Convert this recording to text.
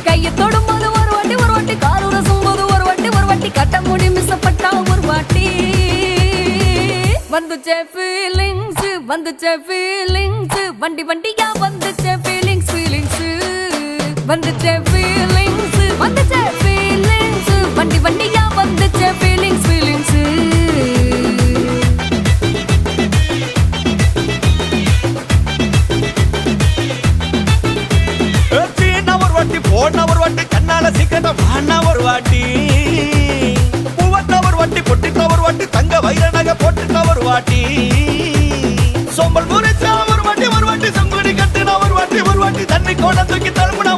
கையை தொடும்போது ஒரு வாட்டி காலூர சும்போது ஒரு வாட்டி கட்ட முடி மிசப்பட்டா ஒரு வாட்டி வந்துச்சே ஃபீலிங்ஸ் வண்டி வண்டியா வந்துச்சே ஃபீலிங்ஸ் வந்துச்சே ஃபீலிங்ஸ் வண்டி வண்டியா வந்துச்சே ஃபீலிங்ஸ் போன ஒரு வாட்டி கண்ணால சிக்கன வாண்ணா ஒரு வாட்டி பூவத்த ஒரு வாட்டி பொட்டிட்ட ஒரு வாட்டி தங்க வைர நகை போட்டுட்ட ஒரு வாட்டி சோம்பல் முறிச்சா ஒரு வாட்டி சங்குடி கட்டின ஒரு வாட்டி தண்ணி கோட தூக்கி தழுப்புன